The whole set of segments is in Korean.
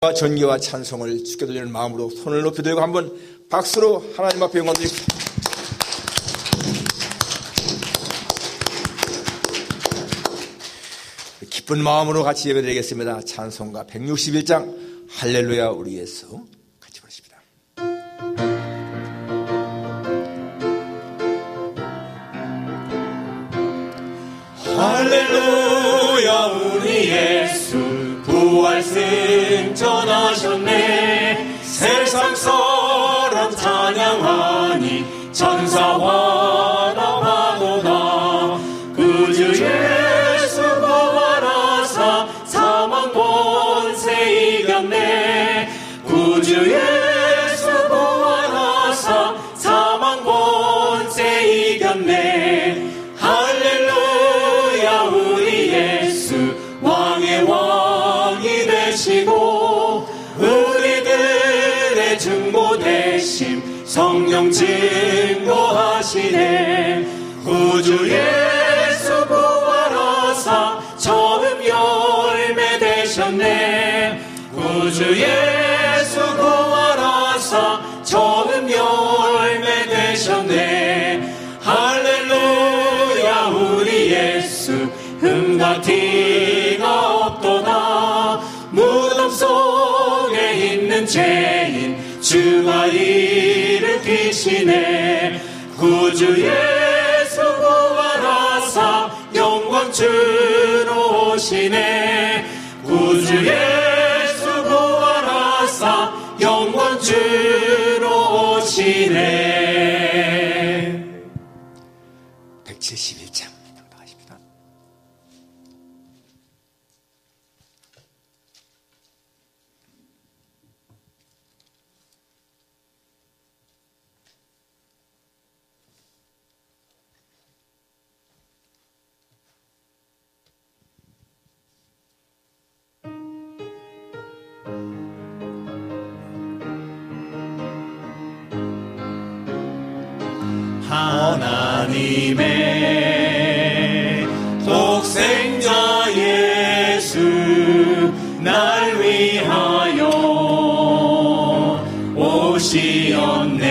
전기와 찬송을 주께 돌리는 마음으로 손을 높이 들고 한번 박수로 하나님 앞에 영광 드립니다. 기쁜 마음으로 같이 예배드리겠습니다. 찬송가 161장 할렐루야 우리 예수 같이 부르십니다. 할렐루야 우리 예수 부활 승천하셨네. 세상 사람 찬양하니 천사와 나와도다. 구주 예수 부활하사 사망 권세 이겼네. 구주 예수 부활하사 사망 권세 이겼네. 할렐루야 우리 예수 왕의 왕이 되시고 우리들의 증거 되심 성령 증거하시네. 구주 예수 부활하사 처음 열매 되셨네. 구주 예수 부활하사 처음 열매 되셨네. 할렐루야 우리 예수 흠과 티가 없도다. 무덤 속에 있는 죄인 주가 일으키시네. 구주 예수 부활하사 영광 주로 오시네. 구주 예수 부활하사 영광 주로 오시네. 171장 나가십니다. 하나님의 독생자 예수 날 위하여 오시었네.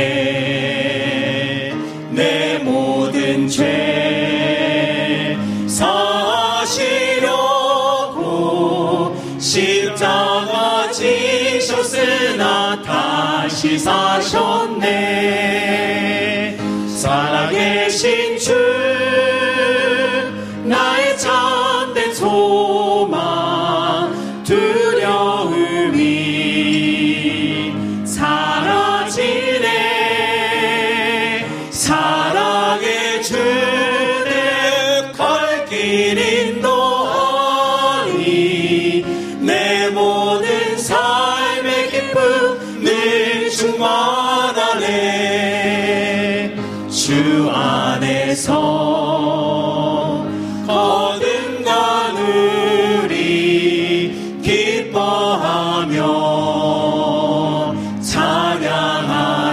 내 모든 죄 사시려고 십자가 지셨으나 다시 사셨네. 살아계신 주 나의 참된 소망 두려움이 사라지네. 사랑의 주내 갈 길 인도하니 내 모든 삶의 기쁨 늘 충만하네. 주 안에서 거듭난 우리 기뻐하며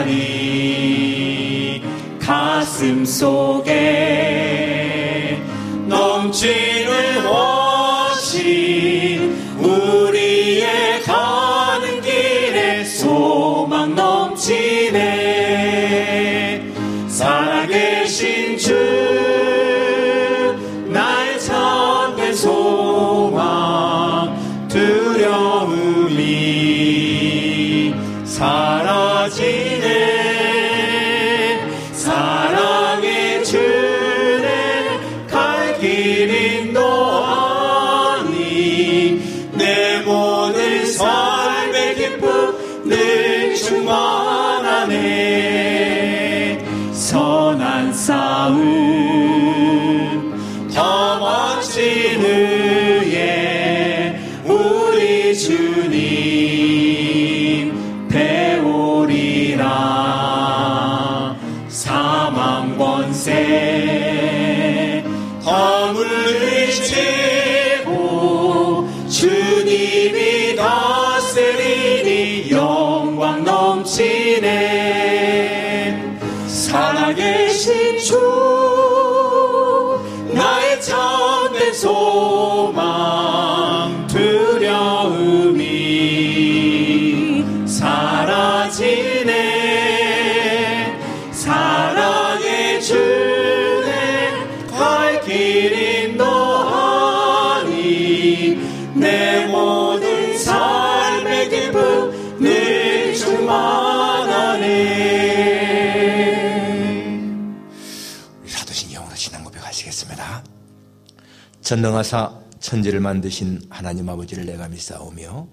찬양하리. 가슴 속에 넘치는 원신 우리의 가는 길에 소망 넘치네. 살아계신 주 나의 참된 소망 두려움이 사라지네. 사랑의 주내 갈 길 인도하니 내 모든 삶의 기쁨 늘 충만하네. 선한 싸움 더 멋진 의에 우리 주님 배우리라. 사망 권세 더 물리치고 주님이 다스리니 영광 넘치네. 살아계신 주 나의 참된 소망 두려움이 주의 기쁨 늘 충만하네. 우리 사도신 영으로 신앙 고백하시겠습니다. 전능하사 천지를 만드신 하나님 아버지를 내가 믿사오며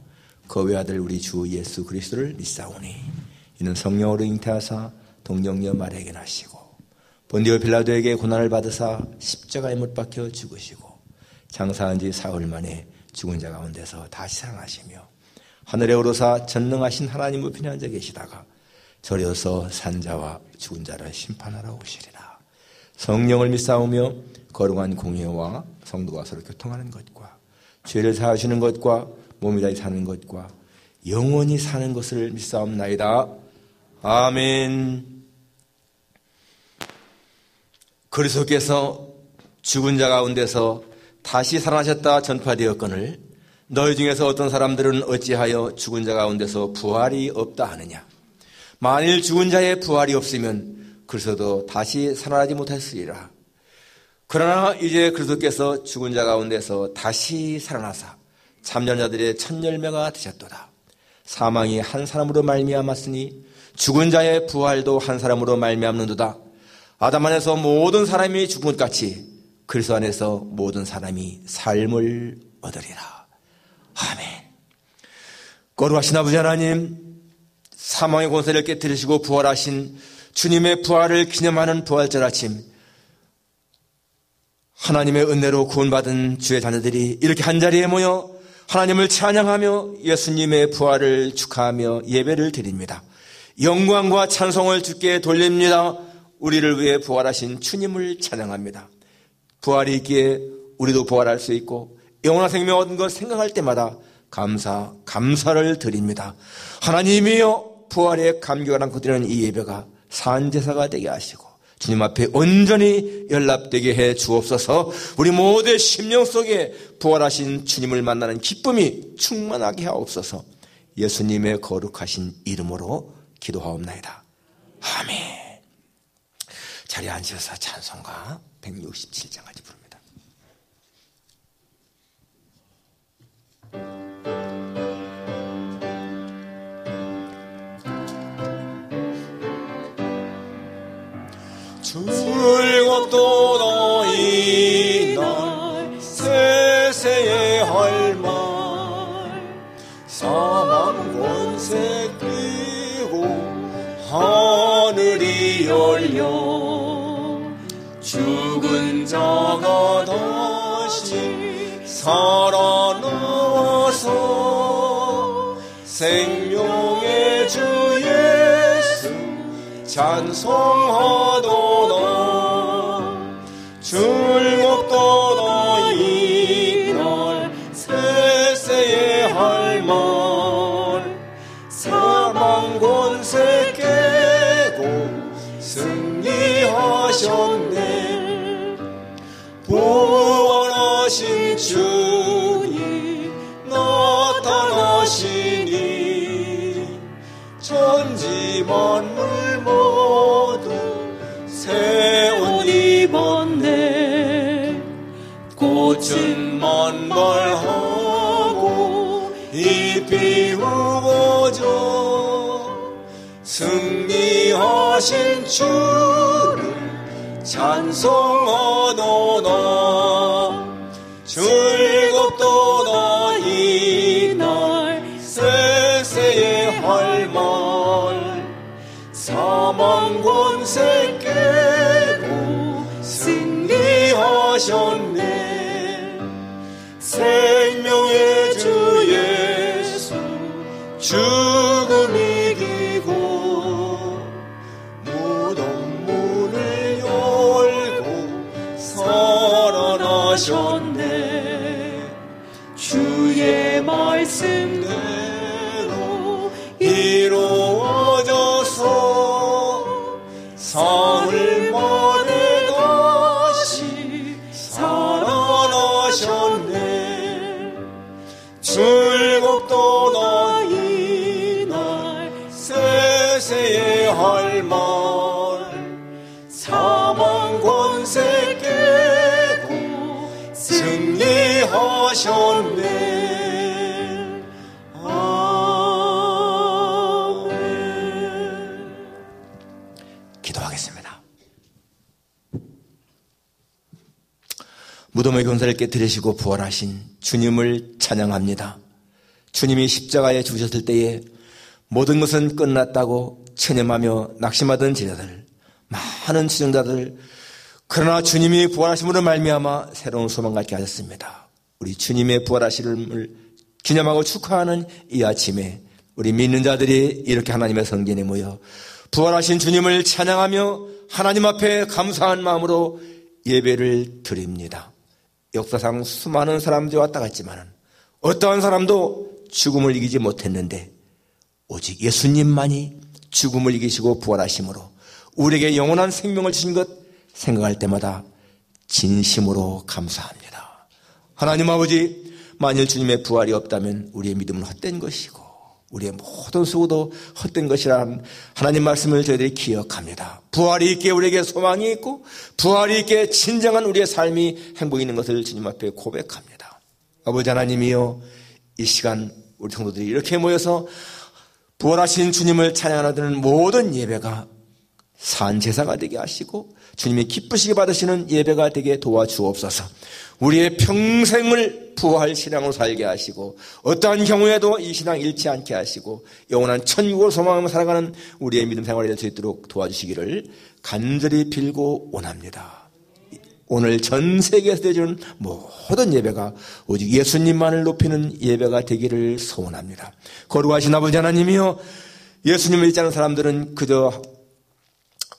그 외아들 우리 주 예수 그리스도를 믿사오니 이는 성령으로 잉태하사 동정녀 마리아에게 나시고 본디오 빌라도에게 고난을 받으사 십자가에 못 박혀 죽으시고 장사한 지 사흘 만에 죽은 자 가운데서 다시 살아나시며 하늘에 오르사 전능하신 하나님 우편에 앉아 계시다가 저려서 산자와 죽은 자를 심판하러 오시리라. 성령을 믿사오며 거룩한 공회와 성도가 서로 교통하는 것과 죄를 사하시는 것과 몸이 다시 사는 것과 영원히 사는 것을 믿사옵나이다. 아멘. 그리스도께서 죽은 자 가운데서 다시 살아나셨다 전파되었거늘 너희 중에서 어떤 사람들은 어찌하여 죽은 자 가운데서 부활이 없다 하느냐. 만일 죽은 자의 부활이 없으면 그리스도도 다시 살아나지 못했으리라. 그러나 이제 그리스도께서 죽은 자 가운데서 다시 살아나사 참전 자들의 첫 열매가 되셨도다. 사망이 한 사람으로 말미암았으니 죽은 자의 부활도 한 사람으로 말미암는도다. 아담 안에서 모든 사람이 죽은 것 같이 그리스도 안에서 모든 사람이 삶을 얻으리라. 아멘. 거룩하신 아버지 하나님, 사망의 권세를 깨뜨리시고 부활하신 주님의 부활을 기념하는 부활절 아침, 하나님의 은혜로 구원받은 주의 자녀들이 이렇게 한자리에 모여 하나님을 찬양하며 예수님의 부활을 축하하며 예배를 드립니다. 영광과 찬송을 주께 돌립니다. 우리를 위해 부활하신 주님을 찬양합니다. 부활이 있기에 우리도 부활할 수 있고 영원한 생명 얻은 것 생각할 때마다 감사를 드립니다. 하나님이여, 부활에 감격을 안고 드리는 이 예배가 산제사가 되게 하시고 주님 앞에 온전히 연락되게 해 주옵소서. 우리 모두의 심령 속에 부활하신 주님을 만나는 기쁨이 충만하게 하옵소서. 예수님의 거룩하신 이름으로 기도하옵나이다. 아멘. 자리에 앉으셔서 찬송가 167장까지 부릅니다. 즐겁도 너희 날 세세의 할 말 사망 권세 끼고 하늘이 열려 죽은 자가 다시 살아나와서 생명의 주 예수 찬송하도다. 즐겁도다 이날 세세의 할 말 사망 권세 깨고 승리하셨네. 부활하신 주님 나타나시니 천지 만물 모두 새 옷 입었네. 꽃은 만발하고 잎이 우거져 승리하신 주를 찬송하노나. 즐겁도다 이날 세세의 할 말 사망 권세 깨고 승리하셨네. 생명의 주 예수 죽음 이기고 무덤 문을 열고 살아나셨네. 주의 말씀대로 이루어져서 사흘 만에 다시 살아나셨네. 즐겁도다 이날 세세의 할 말 사망 권세 깨고 승리하셨네. 아멘. 무덤의 경사를 깨뜨리시고 부활하신 주님을 찬양합니다. 주님이 십자가에 죽으셨을 때에 모든 것은 끝났다고 체념하며 낙심하던 제자들, 많은 추종자들, 그러나 주님이 부활하심으로 말미암아 새로운 소망 갖게 하셨습니다. 우리 주님의 부활하심을 기념하고 축하하는 이 아침에 우리 믿는 자들이 이렇게 하나님의 성전에 모여 부활하신 주님을 찬양하며 하나님 앞에 감사한 마음으로 예배를 드립니다. 역사상 수많은 사람들이 왔다 갔지만 어떠한 사람도 죽음을 이기지 못했는데 오직 예수님만이 죽음을 이기시고 부활하심으로 우리에게 영원한 생명을 주신 것 생각할 때마다 진심으로 감사합니다. 하나님 아버지, 만일 주님의 부활이 없다면 우리의 믿음은 헛된 것이고 우리의 모든 수고도 헛된 것이라는 하나님 말씀을 저희들이 기억합니다. 부활이 있게 우리에게 소망이 있고 부활이 있게 진정한 우리의 삶이 행복이 있는 것을 주님 앞에 고백합니다. 아버지 하나님이여, 이 시간 우리 성도들이 이렇게 모여서 부활하신 주님을 찬양하는 모든 예배가 산제사가 되게 하시고 주님이 기쁘시게 받으시는 예배가 되게 도와주옵소서. 우리의 평생을 부활 신앙으로 살게 하시고 어떠한 경우에도 이 신앙 잃지 않게 하시고 영원한 천국을 소망하며 살아가는 우리의 믿음 생활이 될 수 있도록 도와주시기를 간절히 빌고 원합니다. 오늘 전 세계에서 드려지는 모든 예배가 오직 예수님만을 높이는 예배가 되기를 소원합니다. 거룩하신 아버지 하나님이여, 예수님을 믿지 않는 사람들은 그저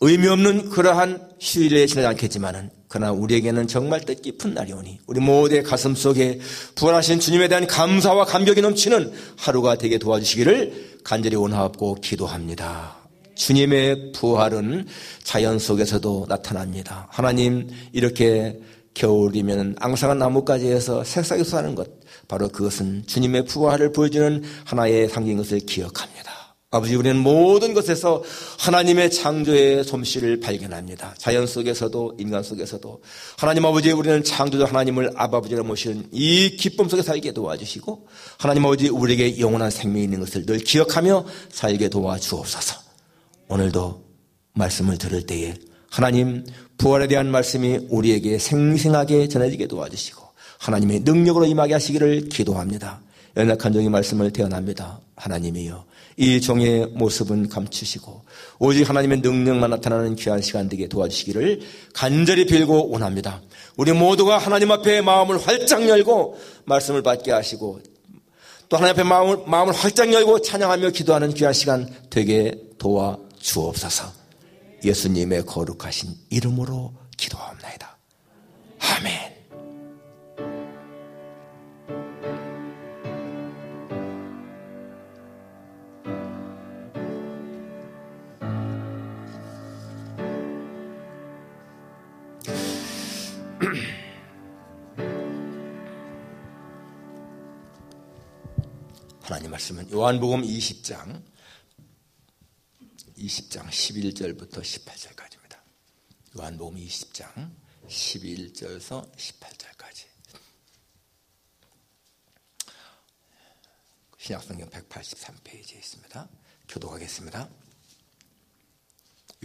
의미 없는 그러한 휴일에 지나지 않겠지만은 그러나 우리에게는 정말 뜻깊은 날이 오니 우리 모두의 가슴 속에 부활하신 주님에 대한 감사와 감격이 넘치는 하루가 되게 도와주시기를 간절히 원하옵고 기도합니다. 주님의 부활은 자연 속에서도 나타납니다. 하나님, 이렇게 겨울이면 앙상한 나뭇가지에서 새싹이 솟아나는 것, 바로 그것은 주님의 부활을 보여주는 하나의 상징인 것을 기억합니다. 아버지, 우리는 모든 것에서 하나님의 창조의 솜씨를 발견합니다. 자연 속에서도 인간 속에서도 하나님 아버지, 우리는 창조자 하나님을 아버지로 모시는 이 기쁨 속에 살게 도와주시고 하나님 아버지, 우리에게 영원한 생명이 있는 것을 늘 기억하며 살게 도와주옵소서. 오늘도 말씀을 들을 때에 하나님 부활에 대한 말씀이 우리에게 생생하게 전해지게 도와주시고 하나님의 능력으로 임하게 하시기를 기도합니다. 연약한 종의 말씀을 대언합니다. 하나님이여, 이 종의 모습은 감추시고 오직 하나님의 능력만 나타나는 귀한 시간 되게 도와주시기를 간절히 빌고 원합니다. 우리 모두가 하나님 앞에 마음을 활짝 열고 말씀을 받게 하시고 또 하나님 앞에 마음을 활짝 열고 찬양하며 기도하는 귀한 시간 되게 도와주옵소서. 예수님의 거룩하신 이름으로 기도하옵나이다. 아멘. 하나님 말씀은 요한복음 20장 11절부터 18절까지입니다. 요한복음 20장 11절에서 18절까지. 신약성경 183페이지에 있습니다. 교독하겠습니다.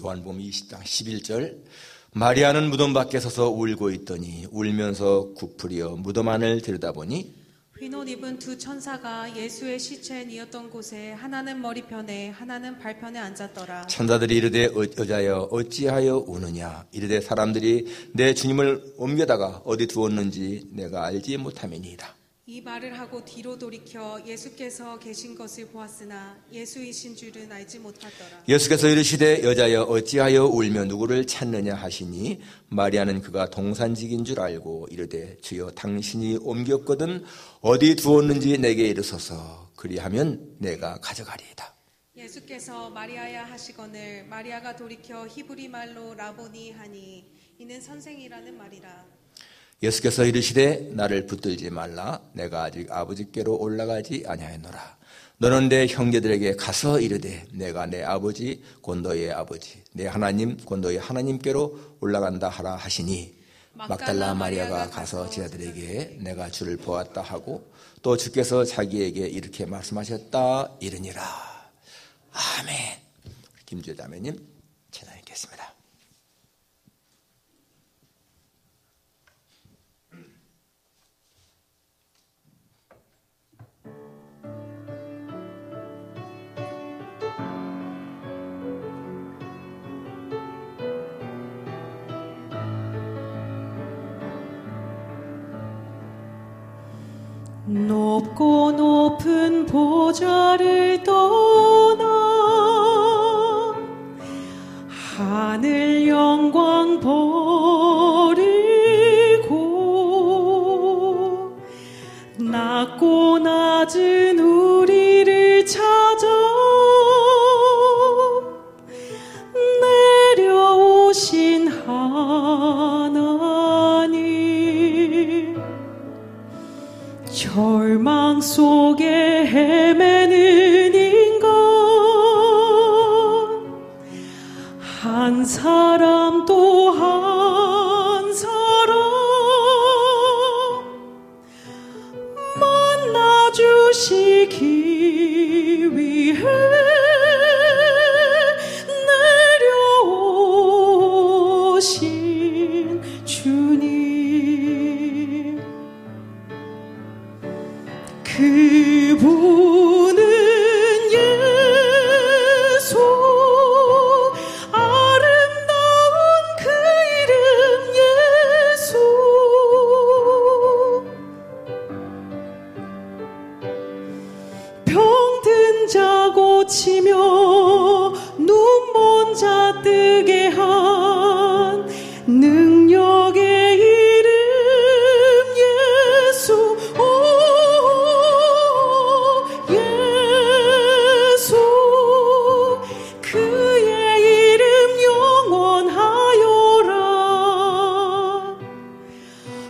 요한복음 20장 11절. 마리아는 무덤 밖에 서서 울고 있더니 울면서 굽으려 무덤 안을 들여다보니 흰 옷 입은 두 천사가 예수의 시체에 뉘었던 곳에 하나는 머리편에 하나는 발편에 앉았더라. 천사들이 이르되 여자여 어찌하여 우느냐. 이르되 사람들이 내 주님을 옮겨다가 어디 두었는지 내가 알지 못함이니이다. 이 말을 하고 뒤로 돌이켜 예수께서 계신 것을 보았으나 예수이신 줄은 알지 못하더라. 예수께서 이르시되 여자여 어찌하여 울며 누구를 찾느냐 하시니 마리아는 그가 동산직인 줄 알고 이르되 주여 당신이 옮겼거든 어디 두었는지 내게 이르소서. 그리하면 내가 가져가리이다. 예수께서 마리아야 하시거늘 마리아가 돌이켜 히브리 말로 라보니 하니 이는 선생이라는 말이라. 예수께서 이르시되 나를 붙들지 말라. 내가 아직 아버지께로 올라가지 아니하였노라. 너는 내 형제들에게 가서 이르되 내가 내 아버지 곧 너의 아버지 내 하나님 곧 너의 하나님께로 올라간다 하라 하시니 막달라 마리아가 가서 제자들에게 내가 주를 보았다 하고 또 주께서 자기에게 이렇게 말씀하셨다 이르니라. 아멘. 김주혜 자매님 찬양하겠습니다. 높고 높은 보좌를 떠나 하늘 영광 버리고 낮고 낮은 우리를 찾아 내려오신 하나님, 절망 속에 헤매는 인간 한 사람 또 한 사람 만나주시기 위해 내려오신 주님, 그분은 예수, 아름다운 그 이름 예수, 병든 자 고치며 눈먼 자 뜨게 한 능력의 이름 예수, 오 예수, 그의 이름 영원하여라.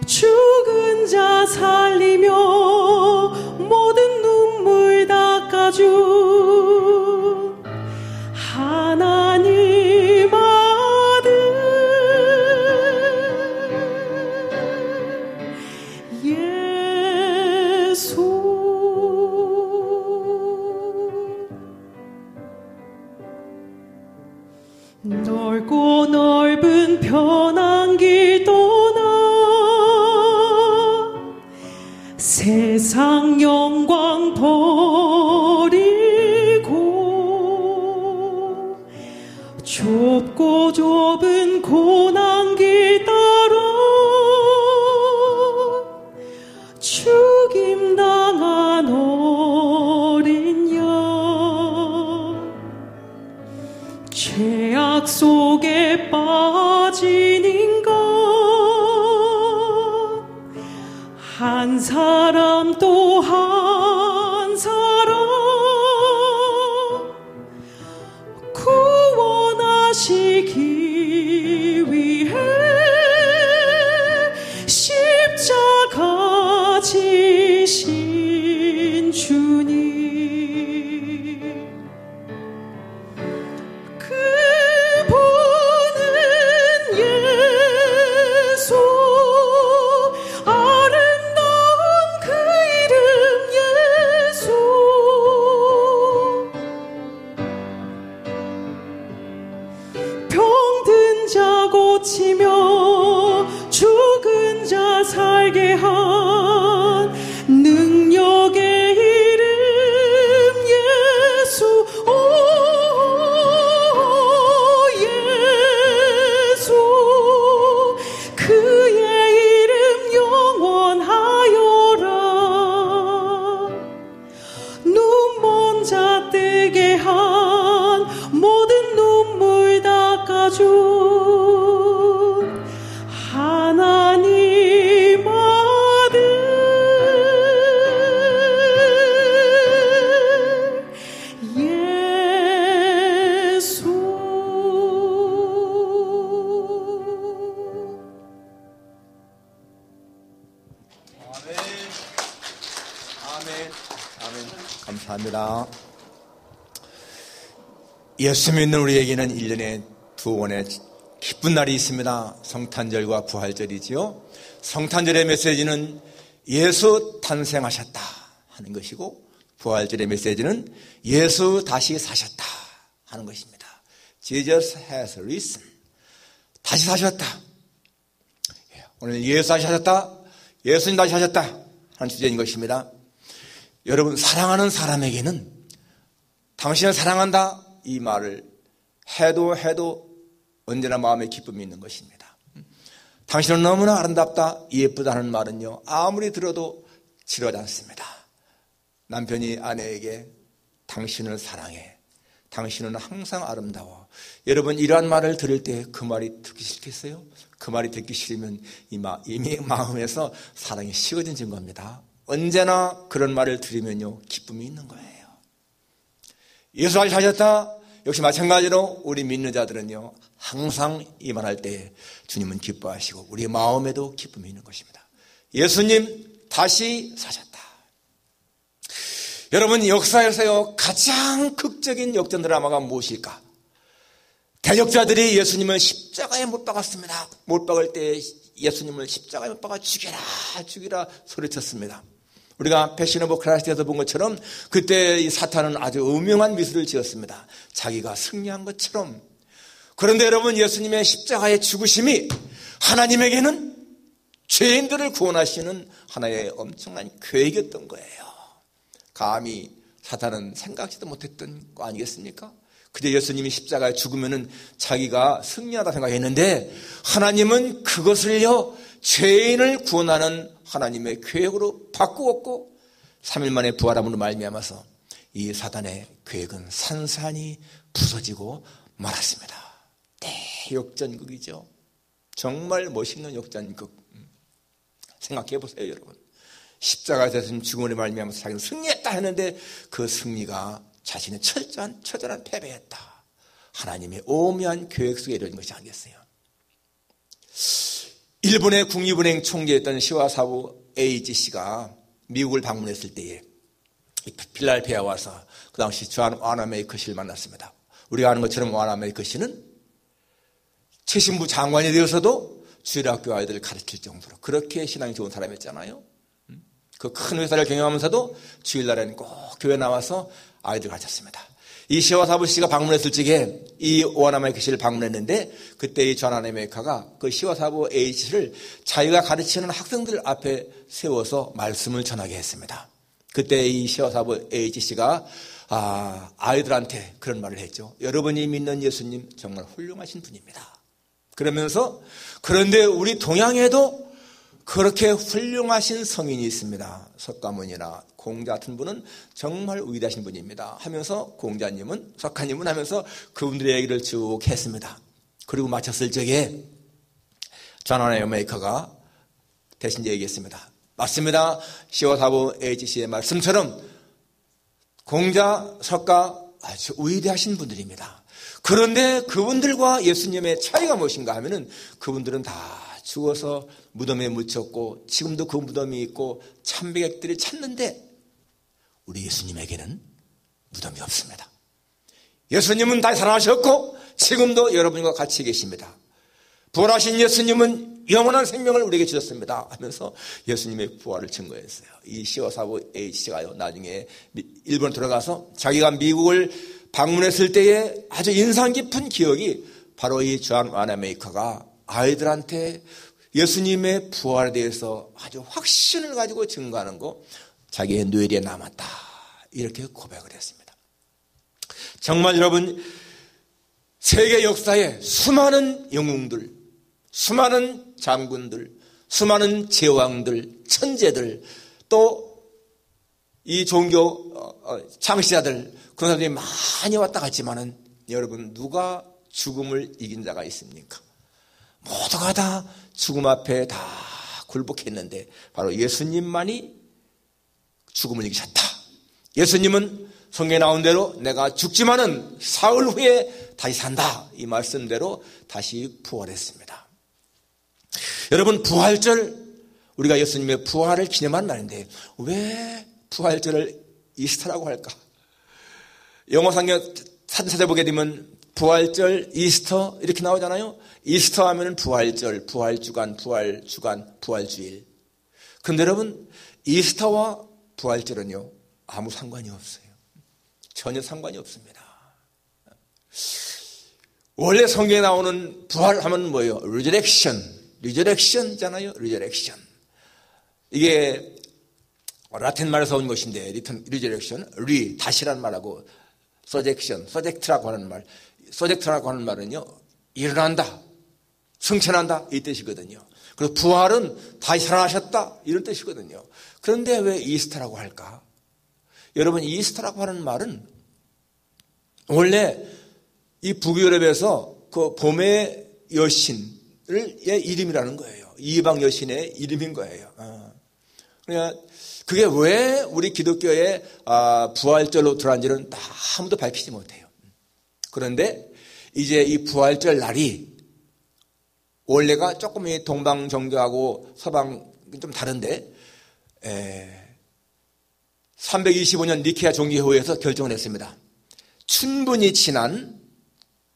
죽은 자 살리며 모든 눈물 닦아준 하나님 아들 예수. 넓고 넓은 편한 길 떠나 세상 영광 버리고 좁고 좁은 고난 길 따라 죽임 당한 어린 양, 죄악 속에 빠진 인간 한 사람 또 한 사람 구원하시기 위해 십자가 지신 주님, 그분은 예수, 아름다운 그 이름 예수, 병든 자 고치며 죽은 자 살게 한 능력의 이름 예수, 오 예수, 그의 이름 영원하여라. 눈먼 자 뜨게 한 모든 눈물 닦아준 하나님 아들 예수. 아멘. 아멘. 아멘. 감사합니다. 예수 믿는 우리에게는 1년에 두 번의 기쁜 날이 있습니다. 성탄절과 부활절이지요. 성탄절의 메시지는 예수 탄생하셨다 하는 것이고, 부활절의 메시지는 예수 다시 사셨다 하는 것입니다. Jesus has risen. 다시 사셨다. 오늘 예수 다시 사셨다, 예수님 다시 사셨다 하는 주제인 것입니다. 여러분, 사랑하는 사람에게는 당신을 사랑한다 이 말을 해도 언제나 마음에 기쁨이 있는 것입니다. 당신은 너무나 아름답다, 예쁘다는 말은요, 아무리 들어도 지루하지 않습니다. 남편이 아내에게 당신을 사랑해, 당신은 항상 아름다워. 여러분, 이러한 말을 들을 때 그 말이 듣기 싫겠어요? 그 말이 듣기 싫으면 이미 마음에서 사랑이 식어진 증거입니다. 언제나 그런 말을 들으면요, 기쁨이 있는 거예요. 예수 잘 사셨다? 역시 마찬가지로 우리 믿는 자들은요, 항상 이 말할 때 주님은 기뻐하시고 우리 마음에도 기쁨이 있는 것입니다. 예수님 다시 사셨다. 여러분, 역사에서요 가장 극적인 역전 드라마가 무엇일까? 대적자들이 예수님을 십자가에 못 박았습니다. 못 박을 때 예수님을 십자가에 못 박아 죽여라 죽이라 소리쳤습니다. 우리가 패션 오브 크라이스트에서 본 것처럼 그때 이 사탄은 아주 음흉한 미소를 지었습니다. 자기가 승리한 것처럼. 그런데 여러분, 예수님의 십자가의 죽으심이 하나님에게는 죄인들을 구원하시는 하나의 엄청난 계획이었던 거예요. 감히 사탄은 생각지도 못했던 거 아니겠습니까? 그때 예수님이 십자가에 죽으면은 자기가 승리하다 생각했는데 하나님은 그것을요 죄인을 구원하는 하나님의 계획으로 바꾸었고 3일 만에 부활함으로 말미암아서 이 사탄의 계획은 산산이 부서지고 말았습니다. 대역전극이죠. 정말 멋있는 역전극. 생각해 보세요, 여러분. 십자가에서 죽음으로 말미암아서 자기는 승리했다 했는데 그 승리가 자신의 처절한 패배였다. 하나님의 오묘한 계획 속에 이루어진 것이 아니겠어요? 일본의 국립은행 총재였던 시와사부 에이지 씨가 미국을 방문했을 때에 필라델피아에 와서 그 당시 존 와나메이커 씨를 만났습니다. 우리가 아는 것처럼 와나메이커 씨는 최신부 장관이 되어서도 주일학교 아이들을 가르칠 정도로 그렇게 신앙이 좋은 사람이었잖아요. 그 큰 회사를 경영하면서도 주일날에는 꼭 교회 나와서 아이들 가르쳤습니다. 이 시와사부 씨가 방문했을 적에 이 와나메이커 씨를 방문했는데 그때 이 존 와나메이커가 그 시와사부 A 씨를 자기가 가르치는 학생들 앞에 세워서 말씀을 전하게 했습니다. 그때 이 시와사부 A 씨가 아이들한테 그런 말을 했죠. 여러분이 믿는 예수님 정말 훌륭하신 분입니다. 그러면서 그런데 우리 동양에도 그렇게 훌륭하신 성인이 있습니다. 석가모니나 공자 같은 분은 정말 위대하신 분입니다. 하면서 공자님은 석가님은 하면서 그분들의 얘기를 쭉 했습니다. 그리고 마쳤을 적에 존 와나메이커가 대신 얘기했습니다. 맞습니다. 시와사부 에이지씨의 말씀처럼 공자, 석가 아주 위대하신 분들입니다. 그런데 그분들과 예수님의 차이가 무엇인가 하면은 그분들은 다 죽어서 무덤에 묻혔고 지금도 그 무덤이 있고 참배객들이 찾는데 우리 예수님에게는 무덤이 없습니다. 예수님은 다시 살아나셨고 지금도 여러분과 같이 계십니다. 부활하신 예수님은 영원한 생명을 우리에게 주셨습니다 하면서 예수님의 부활을 증거했어요. 이 시와사부 H씨가요 나중에 일본에 들어가서 자기가 미국을 방문했을 때에 아주 인상 깊은 기억이 바로 이 존 와나메이커가 아이들한테 예수님의 부활에 대해서 아주 확신을 가지고 증거하는 거 자기의 뇌리에 남았다 이렇게 고백을 했습니다. 정말 여러분 세계 역사에 수많은 영웅들, 수많은 장군들, 수많은 제왕들, 천재들 또 이 종교 창시자들 그런 사람들이 많이 왔다 갔지만은 여러분 누가 죽음을 이긴 자가 있습니까? 모두가 다 죽음 앞에 다 굴복했는데 바로 예수님만이 죽음을 이기셨다. 예수님은 성경에 나온 대로 내가 죽지만은 사흘 후에 다시 산다. 이 말씀대로 다시 부활했습니다. 여러분 부활절 우리가 예수님의 부활을 기념하는 날인데 왜 부활절을 이스터라고 할까? 영어 성경 사진 찾아보게 되면 부활절, 이스터 이렇게 나오잖아요. 이스터 하면은 부활절, 부활주간, 부활주일. 근데 여러분 이스터와 부활절은요 아무 상관이 없어요. 전혀 상관이 없습니다. 원래 성경에 나오는 부활하면 뭐예요? 리저렉션잖아요. 리저렉션. 이게 라틴 말에서 온 것인데 리저렉션, 다시란 말하고 서젝트라고 하는 말. 서젝트라고 하는 말은요 일어난다, 승천한다 이 뜻이거든요. 그래서 부활은 다시 살아나셨다 이런 뜻이거든요. 그런데 왜 이스터라고 할까? 여러분, 이스터라고 하는 말은 원래 이 북유럽에서 그 봄의 여신의 이름이라는 거예요. 이방 여신의 이름인 거예요. 그러니까 그게 왜 우리 기독교의 부활절로 들어간지는 아무도 밝히지 못해요. 그런데 이제 이 부활절 날이 원래가 조금 동방정교하고 서방 좀 다른데 325년 니케아 종교회의에서 결정을 했습니다. 춘분이 지난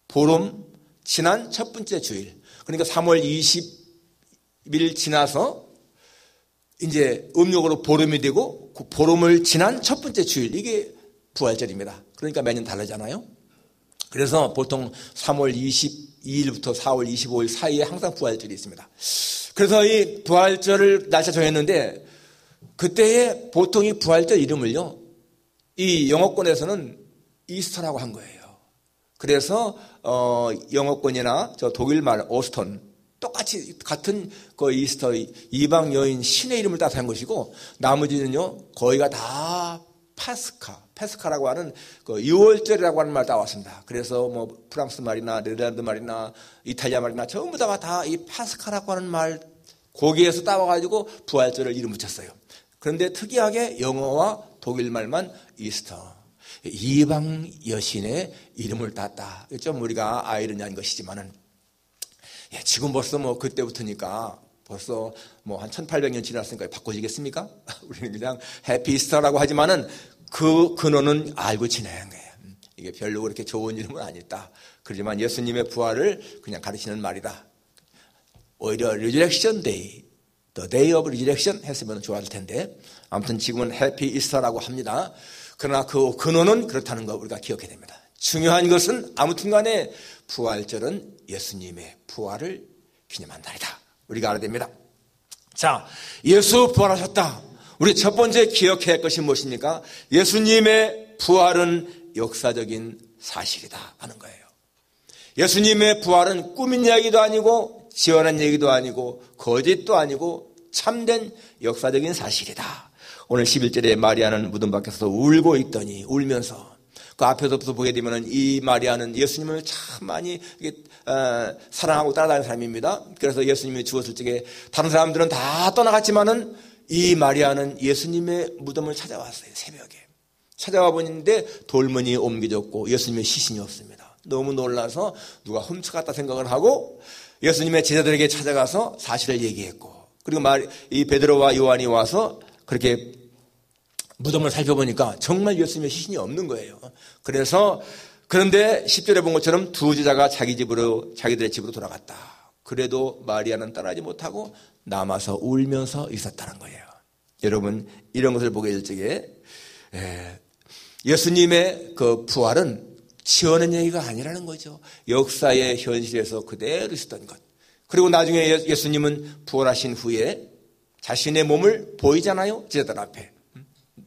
보름 지난 첫 번째 주일, 그러니까 3월 20일 지나서 이제 음력으로 보름이 되고 그 보름을 지난 첫 번째 주일, 이게 부활절입니다. 그러니까 매년 다르잖아요. 그래서 보통 3월 22일부터 4월 25일 사이에 항상 부활절이 있습니다. 그래서 이 부활절을 날짜 정했는데 그때에 보통 이 부활절 이름을요, 이 영어권에서는 이스터라고 한 거예요. 그래서 영어권이나 저 독일말 오스턴 똑같이 같은 그 이스터 이방 여인 신의 이름을 따서 한 것이고, 나머지는요 거의가 다 페스카라고 하는 그 6월절이라고 하는 말 따왔습니다. 그래서 뭐 프랑스 말이나 네덜란드 말이나 이탈리아 말이나 전부 다가 이 페스카라고 하는 말 거기에서 따와가지고 부활절을 이름 붙였어요. 그런데 특이하게 영어와 독일 말만 이스터, 이방 여신의 이름을 땄다. 좀 우리가 아이러니한 것이지만은, 지금 벌써 뭐 그때부터니까 벌써 뭐 한 1800년 지났으니까 바꿔지겠습니까? 우리는 그냥 해피 이스터라고 하지만은 그 근원은 알고 지내는 거예요. 이게 별로 그렇게 좋은 이름은 아니다. 그렇지만 예수님의 부활을 그냥 가르치는 말이다. 오히려 Resurrection Day, The Day of Resurrection 했으면 좋았을 텐데, 아무튼 지금은 해피 이스터라고 합니다. 그러나 그 근원은 그렇다는 거 우리가 기억해야 됩니다. 중요한 것은 아무튼 간에 부활절은 예수님의 부활을 기념한 날이다. 우리가 알아야 됩니다. 자, 예수 부활하셨다. 우리 첫 번째 기억해야 할 것이 무엇입니까? 예수님의 부활은 역사적인 사실이다 하는 거예요. 예수님의 부활은 꾸민 이야기도 아니고 지어낸 얘기도 아니고 거짓도 아니고 참된 역사적인 사실이다. 오늘 11절에 마리아는 무덤 밖에서 울고 있더니, 울면서 그 앞에서부터 보게 되면 이 마리아는 예수님을 참 많이 사랑하고 따라다니는 사람입니다. 그래서 예수님이 죽었을 적에 다른 사람들은 다 떠나갔지만은 이 마리아는 예수님의 무덤을 찾아왔어요. 새벽에 찾아와 보는데 돌문이 옮겨졌고 예수님의 시신이 없습니다. 너무 놀라서 누가 훔쳐갔다 생각을 하고 예수님의 제자들에게 찾아가서 사실을 얘기했고, 그리고 이 베드로와 요한이 와서 그렇게 무덤을 살펴보니까 정말 예수님의 시신이 없는 거예요. 그런데 10절에 본 것처럼 두 제자가 자기들의 집으로 돌아갔다. 그래도 마리아는 떠나지 못하고 남아서 울면서 있었다는 거예요. 여러분, 이런 것을 보게 될 적에 예수님의 그 부활은 지어낸 얘기가 아니라는 거죠. 역사의 현실에서 그대로 있었던 것. 그리고 나중에 예수님은 부활하신 후에 자신의 몸을 보이잖아요. 제자들 앞에.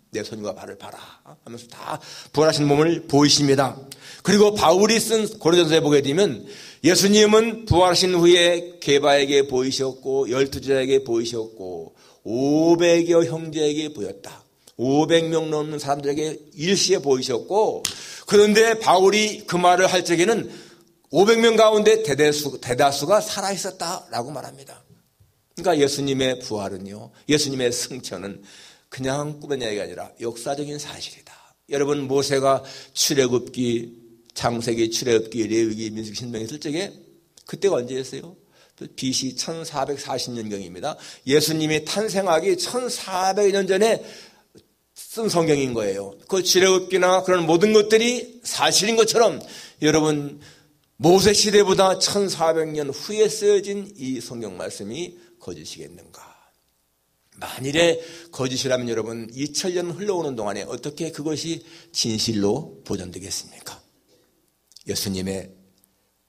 내 손과 발을 봐라 하면서 다 부활하신 몸을 보이십니다. 그리고 바울이 쓴 고린도전서에 보게 되면 예수님은 부활하신 후에 게바에게 보이셨고 12제자에게 보이셨고 500여 형제에게 보였다. 500명 넘는 사람들에게 일시에 보이셨고, 그런데 바울이 그 말을 할 적에는 500명 가운데 대다수가 살아있었다라고 말합니다. 그러니까 예수님의 부활은요, 예수님의 승천은 그냥 꾸며낸 얘기가 아니라 역사적인 사실이다. 여러분, 모세가 출애굽기, 창세기, 출애굽기, 레위기, 민수기, 신명기 쓸 적에 그때가 언제였어요? BC 1440년경입니다. 예수님이 탄생하기 1400년 전에 쓴 성경인 거예요. 그 출애굽기나 그런 모든 것들이 사실인 것처럼 여러분, 모세 시대보다 1400년 후에 쓰여진 이 성경 말씀이 거짓이겠는가? 만일에 거짓이라면 여러분 2000년 흘러오는 동안에 어떻게 그것이 진실로 보존되겠습니까? 예수님의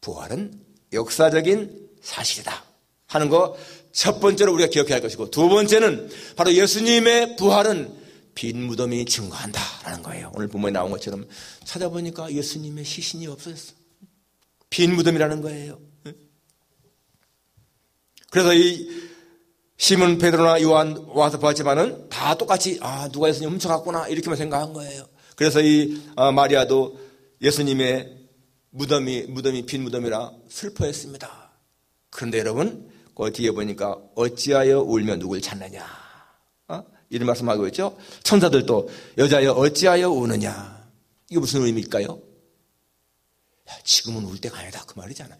부활은 역사적인 사실이다 하는 거 첫 번째로 우리가 기억해야 할 것이고, 두 번째는 바로 예수님의 부활은 빈 무덤이 증거한다라는 거예요. 오늘 본문에 나온 것처럼 찾아보니까 예수님의 시신이 없어졌어. 빈 무덤이라는 거예요. 그래서 이 시몬 베드로나 요한 와서 보았지만은 다 똑같이 누가 예수님 훔쳐갔구나 이렇게만 생각한 거예요. 그래서 이 마리아도 예수님의 무덤이 빈 무덤이라 슬퍼했습니다. 그런데 여러분 그 뒤에 보니까 어찌하여 울며 누굴 찾느냐 이런 말씀하고 있죠. 천사들도 여자여 어찌하여 우느냐, 이게 무슨 의미일까요? 지금은 울 때가 아니다 그 말이잖아요.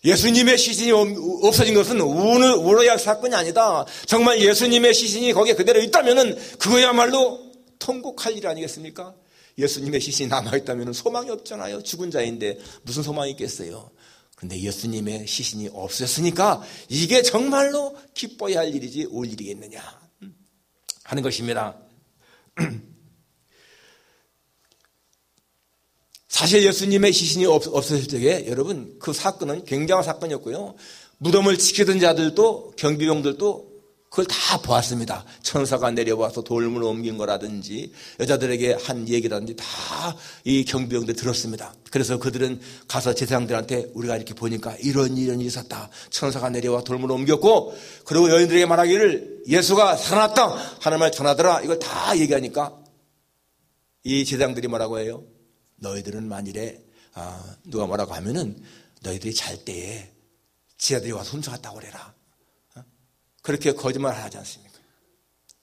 예수님의 시신이 없어진 것은 울어야 할 사건이 아니다. 정말 예수님의 시신이 거기에 그대로 있다면 그거야말로 통곡할 일 아니겠습니까? 예수님의 시신이 남아있다면 소망이 없잖아요. 죽은 자인데 무슨 소망이 있겠어요. 그런데 예수님의 시신이 없었으니까 이게 정말로 기뻐야 할 일이지 올 일이겠느냐 하는 것입니다. 사실 예수님의 시신이 없었을 적에 여러분 그 사건은 굉장한 사건이었고요. 무덤을 지키던 자들도 경비병들도 그걸 다 보았습니다. 천사가 내려와서 돌문을 옮긴 거라든지 여자들에게 한 얘기라든지 다 이 경비병들이 들었습니다. 그래서 그들은 가서 제사장들한테 우리가 이렇게 보니까 이런 일이 있었다. 천사가 내려와 돌문을 옮겼고 그리고 여인들에게 말하기를 예수가 살아났다 하는 말 전하더라. 이걸 다 얘기하니까 이 제사장들이 뭐라고 해요? 너희들은 만일에 누가 뭐라고 하면은 너희들이 잘 때에 지하들이 와서 훔쳐갔다고 그래라. 그렇게 거짓말을 하지 않습니까?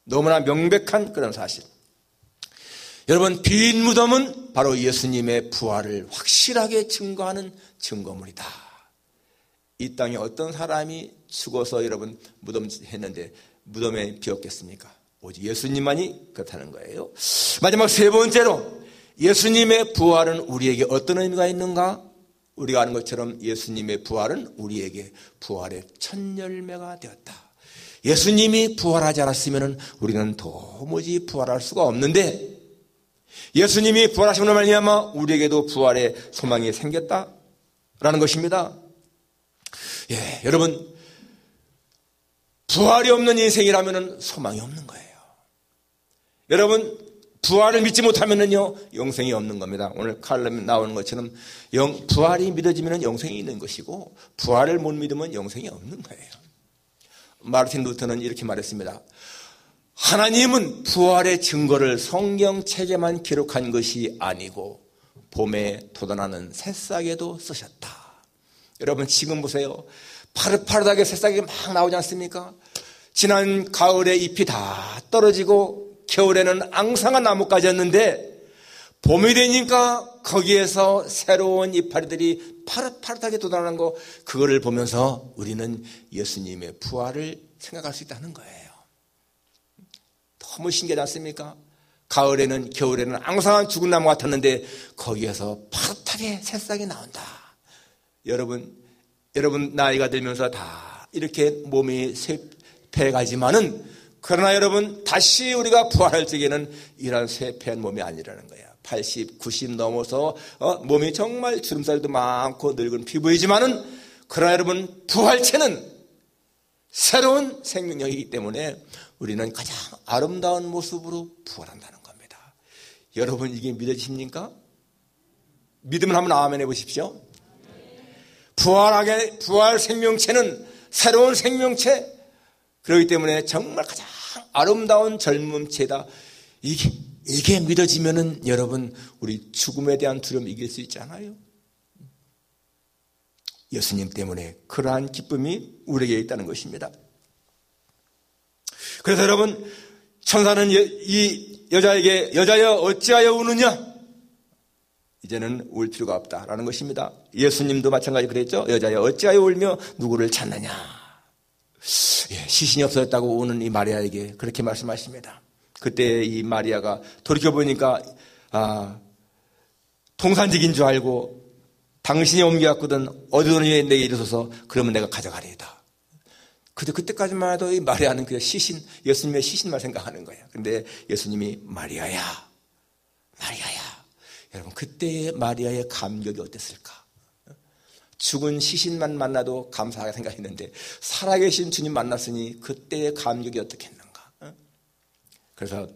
너무나 명백한 그런 사실. 여러분 빈 무덤은 바로 예수님의 부활을 확실하게 증거하는 증거물이다. 이 땅에 어떤 사람이 죽어서 여러분 무덤 했는데 무덤에 비었겠습니까? 오직 예수님만이 그렇다는 거예요. 마지막 세 번째로 예수님의 부활은 우리에게 어떤 의미가 있는가? 우리가 아는 것처럼 예수님의 부활은 우리에게 부활의 첫 열매가 되었다. 예수님이 부활하지 않았으면 우리는 도무지 부활할 수가 없는데 예수님이 부활하심으로 말미암아 우리에게도 부활의 소망이 생겼다라는 것입니다. 여러분 부활이 없는 인생이라면 소망이 없는 거예요. 여러분 부활을 믿지 못하면요 영생이 없는 겁니다. 오늘 칼럼에 나오는 것처럼 부활이 믿어지면 영생이 있는 것이고 부활을 못 믿으면 영생이 없는 거예요. 마르틴 루터는 이렇게 말했습니다. 하나님은 부활의 증거를 성경책에만 기록한 것이 아니고 봄에 돋아나는 새싹에도 쓰셨다. 여러분 지금 보세요. 파릇파릇하게 새싹이 막 나오지 않습니까? 지난 가을에 잎이 다 떨어지고 겨울에는 앙상한 나뭇가지였는데 봄이 되니까 거기에서 새로운 이파리들이 파릇파릇하게 돋아나는 거, 그거를 보면서 우리는 예수님의 부활을 생각할 수 있다는 거예요. 너무 신기하지 않습니까? 가을에는 겨울에는 앙상한 죽은 나무 같았는데 거기에서 파릇하게 새싹이 나온다. 여러분 나이가 들면서 다 이렇게 몸이 쇠폐가지만은 그러나 여러분 다시 우리가 부활할 적에는 이런 쇠폐한 몸이 아니라는 거예요. 80, 90 넘어서 몸이 정말 주름살도 많고 늙은 피부이지만은 그러나 여러분 부활체는 새로운 생명력이기 때문에 우리는 가장 아름다운 모습으로 부활한다는 겁니다. 여러분 이게 믿어지십니까? 믿으면 한번 아멘 해보십시오. 부활 생명체는 새로운 생명체, 그렇기 때문에 정말 가장 아름다운 젊음체다. 이게 믿어지면은 여러분 우리 죽음에 대한 두려움 이길 수 있잖아요. 예수님 때문에 그러한 기쁨이 우리에게 있다는 것입니다. 그래서 여러분 천사는 이 여자에게 여자여 어찌하여 우느냐? 이제는 울 필요가 없다라는 것입니다. 예수님도 마찬가지 그랬죠. 여자여 어찌하여 울며 누구를 찾느냐? 시신이 없어졌다고 우는 이 마리아에게 그렇게 말씀하십니다. 그때 이 마리아가 돌이켜보니까 통산직인 줄 알고 당신이 옮겨갔거든 어디든지 내게 이르소서 그러면 내가 가져가리이다. 그때까지만 해도 이 마리아는 그냥 예수님의 시신만 생각하는 거예요. 근데 예수님이 마리아야. 여러분 그때의 마리아의 감격이 어땠을까? 죽은 시신만 만나도 감사하게 생각했는데 살아계신 주님 만났으니 그때의 감격이 어떻겠는가? 그래서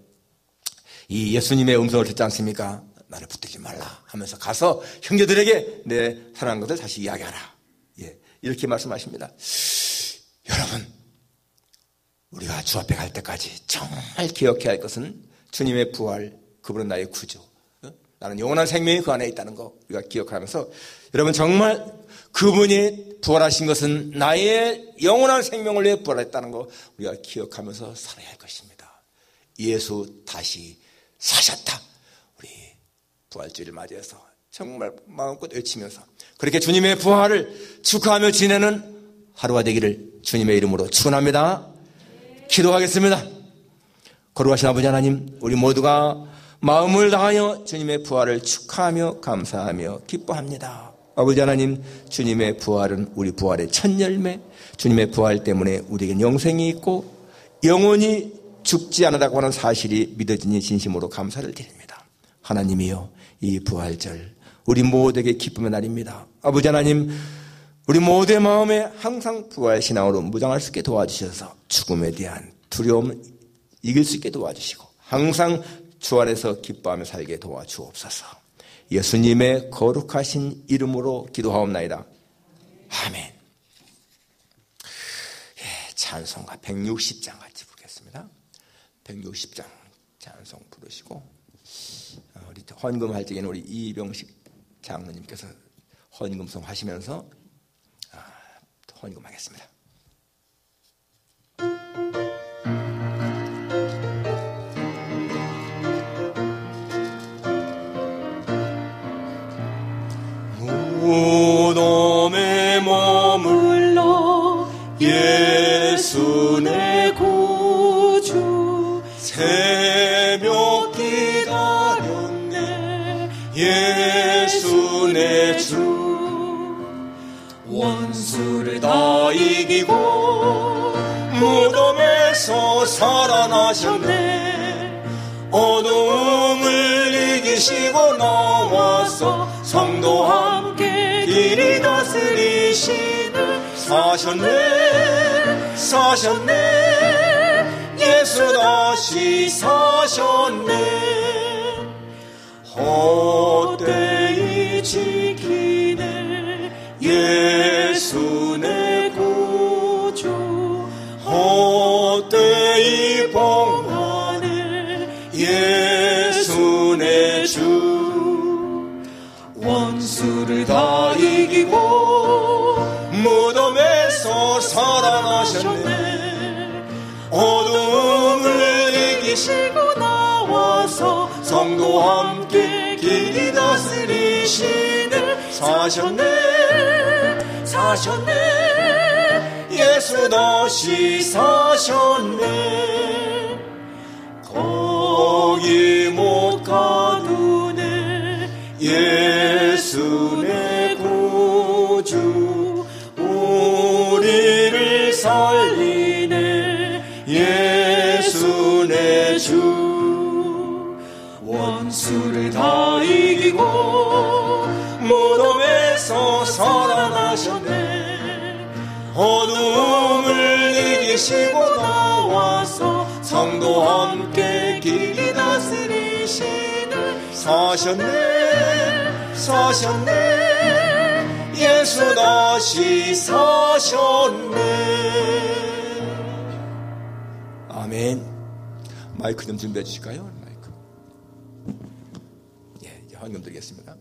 이 예수님의 음성을 듣지 않습니까? 나를 붙들지 말라 하면서 가서 형제들에게 내 사랑하는 것을 다시 이야기하라. 이렇게 말씀하십니다. 여러분 우리가 주 앞에 갈 때까지 정말 기억해야 할 것은 주님의 부활, 그분은 나의 구주, 나는 영원한 생명이 그 안에 있다는 거 우리가 기억하면서, 여러분 정말 그분이 부활하신 것은 나의 영원한 생명을 위해 부활했다는 거 우리가 기억하면서 살아야 할 것입니다. 예수 다시 사셨다. 우리 부활주일을 맞이해서 정말 마음껏 외치면서 그렇게 주님의 부활을 축하하며 지내는 하루가 되기를 주님의 이름으로 축원합니다. 기도하겠습니다. 거룩하신 아버지 하나님, 우리 모두가 마음을 다하여 주님의 부활을 축하하며 감사하며 기뻐합니다. 아버지 하나님, 주님의 부활은 우리 부활의 첫 열매, 주님의 부활 때문에 우리에겐 영생이 있고 영원히 죽지 않았다고 하는 사실이 믿어지니 진심으로 감사를 드립니다. 하나님이여, 이 부활절 우리 모두에게 기쁨의 날입니다. 아버지 하나님, 우리 모두의 마음에 항상 부활 신앙으로 무장할 수 있게 도와주셔서 죽음에 대한 두려움을 이길 수 있게 도와주시고 항상 주 안에서 기뻐하며 살게 도와주옵소서. 예수님의 거룩하신 이름으로 기도하옵나이다. 아멘. 예, 찬송가 160장 같이 부르겠습니다. 160장 찬송 부르시고, 우리 헌금할 적에는 우리 이병식 장로님께서 헌금송 하시면서 헌금하겠습니다. 무덤에 머물러 예수 내 구주 새벽 기다렸네. 예수 내 주 원수를 다 이기고 무덤에서 살아나셨네. 어두움을 이기시고 나와서 성도와 함께 길이 다스리시네. 사셨네, 사셨네, 예수 다시 사셨네. 헛되이 지키네 예수 내 구주. 헛되이 봉하네 예수 내 주. 원수를 다 이기고 무덤에서 살아나셨네. 어둠을 이기시고 나와서 성도와 함께 길이 다스리시네. 사셨네, 사셨네, 예수 다시 사셨네. 거기 못 가두네 예수 내 구주. 우리를 살리네 예수 내 주. 원수를 다 이기고 무덤에서 살아나셨네. 어둠을 이기시고 나와서 성도와 함께 길이 다스리시네. 사셨네, 사셨네, 예수 다시 사셨네. 아멘. 마이크 좀 준비해 주실까요? 마이크. 예, 이제 헌금 드리겠습니다.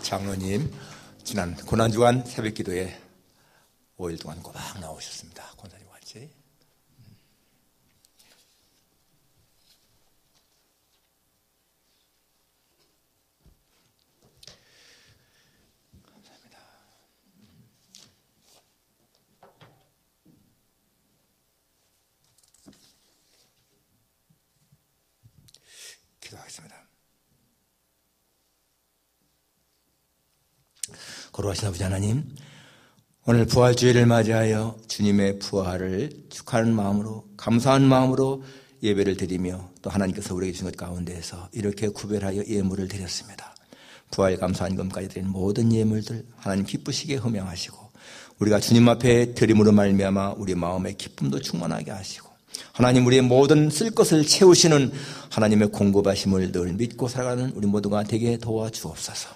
장로님, 지난 고난주간 새벽기도에 5일 동안 꼬박 나오셨습니다. 권사님 같이. 감사합니다. 기도하겠습니다. 거룩하신 아버지 하나님, 오늘 부활주의를 맞이하여 주님의 부활을 축하하는 마음으로, 감사한 마음으로 예배를 드리며 또 하나님께서 우리에게 주신 것 가운데에서 이렇게 구별하여 예물을 드렸습니다. 부활 감사한 금까지 드린 모든 예물들 하나님 기쁘시게 흠양하시고 우리가 주님 앞에 드림으로 말미암아 우리 마음의 기쁨도 충만하게 하시고 하나님 우리의 모든 쓸 것을 채우시는 하나님의 공급하심을 늘 믿고 살아가는 우리 모두가 되게 도와주옵소서.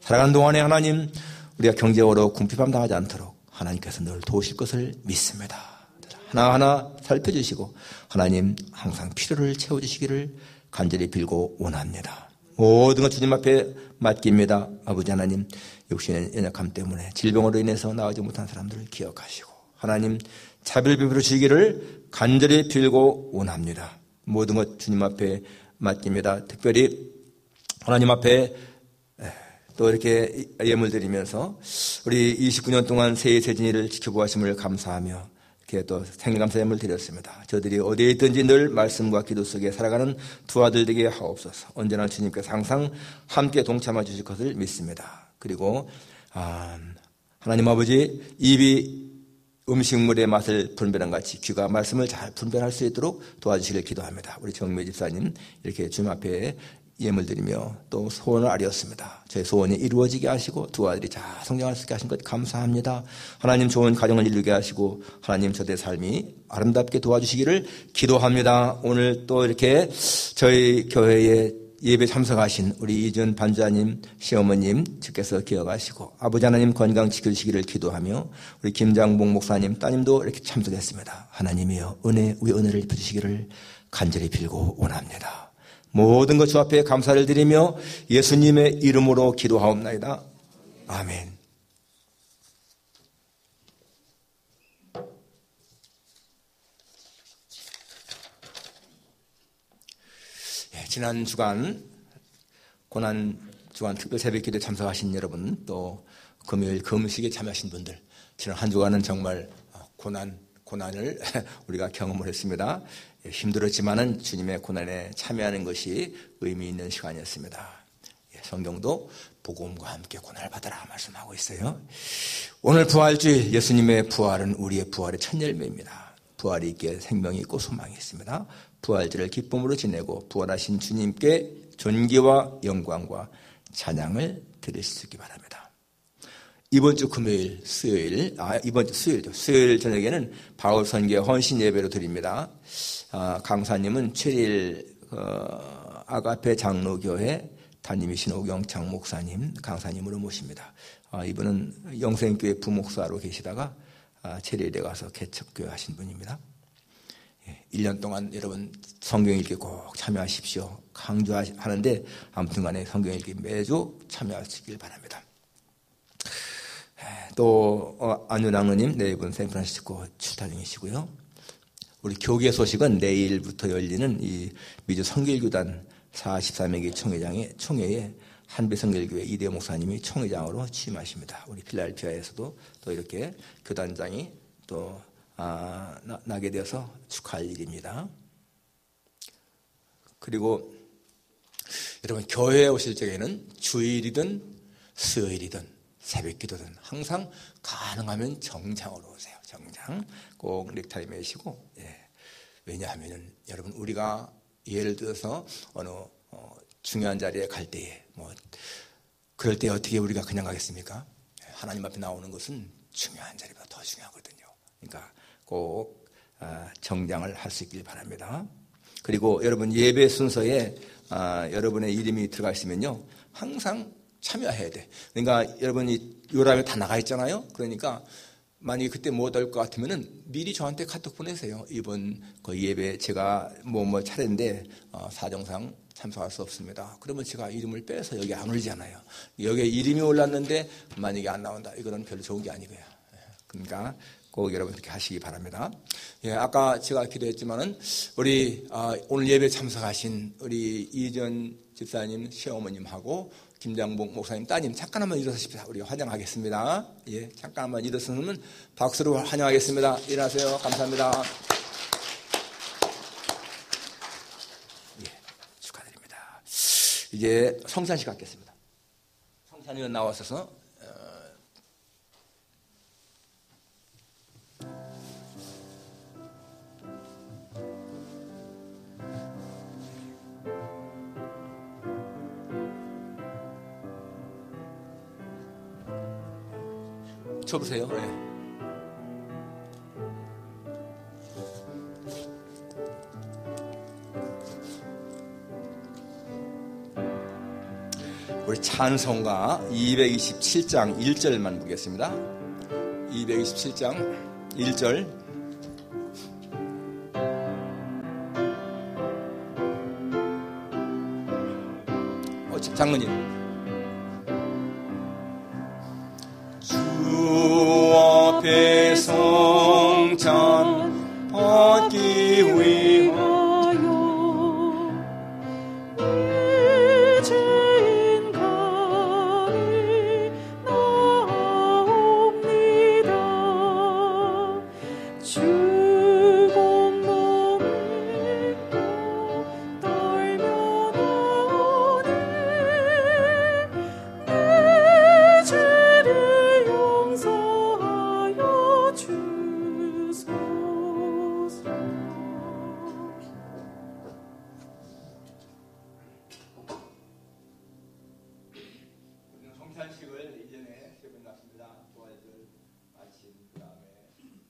살아가는 동안에 하나님 우리가 경제적으로 궁핍함 당하지 않도록 하나님께서 늘 도우실 것을 믿습니다. 하나하나 살펴주시고 하나님 항상 필요를 채워주시기를 간절히 빌고 원합니다. 모든 것 주님 앞에 맡깁니다. 아버지 하나님, 육신의 연약함 때문에 질병으로 인해서 나오지 못한 사람들을 기억하시고 하나님 차별 비비로 주시기를 간절히 빌고 원합니다. 모든 것 주님 앞에 맡깁니다. 특별히 하나님 앞에 또 이렇게 예물 드리면서 우리 29년 동안 새해 세진이를 지켜보았음을 감사하며 이렇게 또 생일감사 예물 드렸습니다. 저들이 어디에 있든지 늘 말씀과 기도 속에 살아가는 두 아들 되게 하옵소서. 언제나 주님께서 항상 함께 동참해 주실 것을 믿습니다. 그리고 하나님 아버지, 입이 음식물의 맛을 분별한 같이 귀가 말씀을 잘 분별할 수 있도록 도와주시길 기도합니다. 우리 정미 집사님 이렇게 주님 앞에 예물 드리며 또 소원을 아뢰었습니다. 저희 소원이 이루어지게 하시고 두 아들이 잘 성장할 수 있게 하신 것 감사합니다. 하나님 좋은 가정을 이루게 하시고 하나님 저들의 삶이 아름답게 도와주시기를 기도합니다. 오늘 또 이렇게 저희 교회에 예배 참석하신 우리 이준 반주자님, 시어머님 주께서 기억하시고 아버지 하나님 건강 지켜주시기를 기도하며 우리 김장봉 목사님 따님도 이렇게 참석했습니다. 하나님이여 은혜 위 은혜를 입혀주시기를 간절히 빌고 원합니다. 모든 것 주 앞에 감사를 드리며 예수님의 이름으로 기도하옵나이다. 아멘. 지난 주간 고난 주간 특별 새벽 기도에 참석하신 여러분, 또 금요일 금식에 참여하신 분들, 지난 한 주간은 정말 고난을 우리가 경험을 했습니다. 힘들었지만은 주님의 고난에 참여하는 것이 의미 있는 시간이었습니다. 성경도 복음과 함께 고난을 받아라 말씀하고 있어요. 오늘 부활주일, 예수님의 부활은 우리의 부활의 첫 열매입니다. 부활이 있기에 생명이 있고 소망이 있습니다. 부활절을 기쁨으로 지내고 부활하신 주님께 존귀와 영광과 찬양을 드릴 수 있기 바랍니다. 이번 주 금요일, 이번 주 수요일이죠. 수요일 저녁에는 바울 선교 헌신 예배로 드립니다. 강사님은 최일 아가페 장로교회 담임이신 오경창 목사님, 강사님으로 모십니다. 이분은 영생교회 부목사로 계시다가 최일에 가서 개척교회 하신 분입니다. 1년 동안 여러분 성경 읽기 꼭 참여하십시오. 강조하는데 아무튼 간에 성경 읽기 매주 참여하시길 바랍니다. 또 안윤왕로님 내일은 샌프란시스코 출타 중이시고요. 우리 교계 소식은 내일부터 열리는 이 미주 성결교단 43회기 총회에 한비성결교회 이대 목사님이 총회장으로 취임하십니다. 우리 필라델피아에서도 또 이렇게 교단장이 또 나게 되어서 축하할 일입니다. 그리고 여러분 교회에 오실 적에는 주일이든 수요일이든 새벽기도든 항상 가능하면 정장으로 오세요. 정장 꼭 넥타이 매시고. 왜냐하면은 여러분 우리가 예를 들어서 어느 중요한 자리에 갈 때에 그럴 때 어떻게 우리가 그냥 가겠습니까? 하나님 앞에 나오는 것은 중요한 자리보다 더 중요하거든요. 그러니까 꼭 정장을 할 수 있길 바랍니다. 그리고 여러분 예배 순서에 여러분의 이름이 들어가 있으면요 항상 참여해야 돼. 그러니까 여러분이 요람에 다 나가 있잖아요. 그러니까 만약에 그때 못 올 것 같으면은 미리 저한테 카톡 보내세요. 이번 그 예배 제가 차례인데 사정상 참석할 수 없습니다. 그러면 제가 이름을 빼서 여기 안 올리잖아요. 여기에 이름이 올랐는데 만약에 안 나온다. 이거는 별로 좋은 게 아니고요. 그러니까 꼭 여러분 그렇게 하시기 바랍니다. 예, 아까 제가 기도했지만은 우리 오늘 예배 참석하신 우리 이전 집사님 시어머님하고 김장복 목사님 따님 잠깐 한번 일어서십시오. 우리가 환영하겠습니다. 예, 잠깐 한번 일어서면 박수로 환영하겠습니다. 일어나세요. 감사합니다. 예, 축하드립니다. 이제 성찬식 갖겠습니다. 성찬위원 나와서 쳐보세요. 네. 우리 찬송가 227장 1절만 보겠습니다. 227장 1절. 장로님. 앞에 성찬 받기 위하여 내 죄인 감히 나옵니다. 주 공로 믿고 떨며 나오네. 내 죄를 용서하여 주소서. 성찬식을 이전에 세 번 났습니다. 부활절 아침, 그 다음에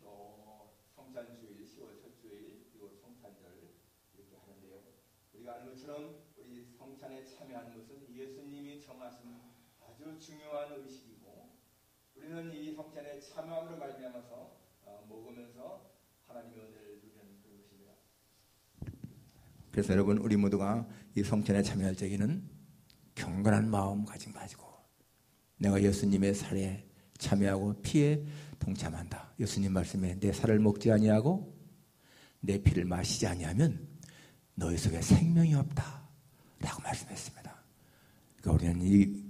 또 성찬주일, 10월 첫 주일, 그리고 성찬절 이렇게 하는데요. 우리가 아는 것처럼 우리 성찬에 참여하는 것은 예수님이 정하신 아주 중요한 의식이고, 우리는 이 성찬에 참여함으로 말미암아서 먹으면서 하나님의 은혜를 누리는 그런 것입니다. 그래서 여러분, 우리 모두가 이 성찬에 참여할 적에는 경건한 마음 가지고 내가 예수님의 살에 참여하고 피에 동참한다. 예수님 말씀에 내 살을 먹지 아니하고 내 피를 마시지 아니하면 너희 속에 생명이 없다 라고 말씀했습니다. 그러니까 우리는 이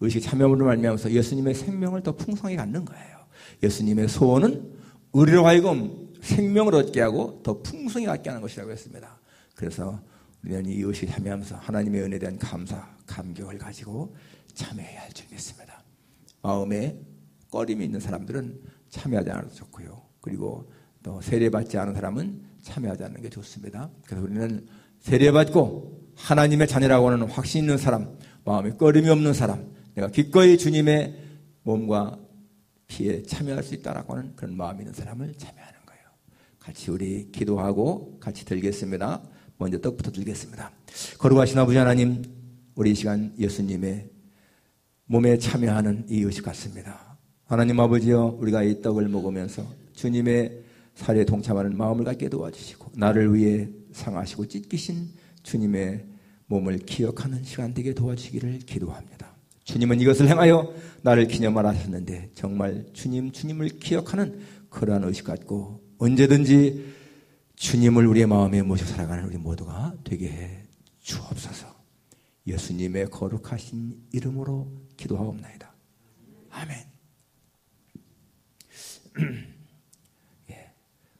의식 참여함으로 말미암아서 예수님의 생명을 더 풍성하게 갖는 거예요. 예수님의 소원은 우리로 하여금 생명을 얻게 하고 더 풍성히 갖게 하는 것이라고 했습니다. 그래서 우리는 이 의식에 참여하면서 하나님의 은혜에 대한 감사, 감격을 가지고 참여해야 할 줄 믿습니다. 마음에 꺼림이 있는 사람들은 참여하지 않아도 좋고요. 그리고 또 세례받지 않은 사람은 참여하지 않는 게 좋습니다. 그래서 우리는 세례받고 하나님의 자녀라고 하는 확신 있는 사람, 마음에 꺼림이 없는 사람, 내가 기꺼이 주님의 몸과 피에 참여할 수 있다라고 하는 그런 마음이 있는 사람을 참여하는 거예요. 같이 우리 기도하고 같이 들겠습니다. 먼저 떡부터 들겠습니다. 거룩하신 아버지 하나님, 우리 이 시간 예수님의 몸에 참여하는 이 의식 같습니다. 하나님 아버지여, 우리가 이 떡을 먹으면서 주님의 살에 동참하는 마음을 갖게 도와주시고 나를 위해 상하시고 찢기신 주님의 몸을 기억하는 시간 되게 도와주시기를 기도합니다. 주님은 이것을 행하여 나를 기념하라 하셨는데 정말 주님을 기억하는 그러한 의식 갖고 언제든지 주님을 우리의 마음에 모셔 살아가는 우리 모두가 되게 해 주옵소서. 예수님의 거룩하신 이름으로 기도하옵나이다. 아멘. 예,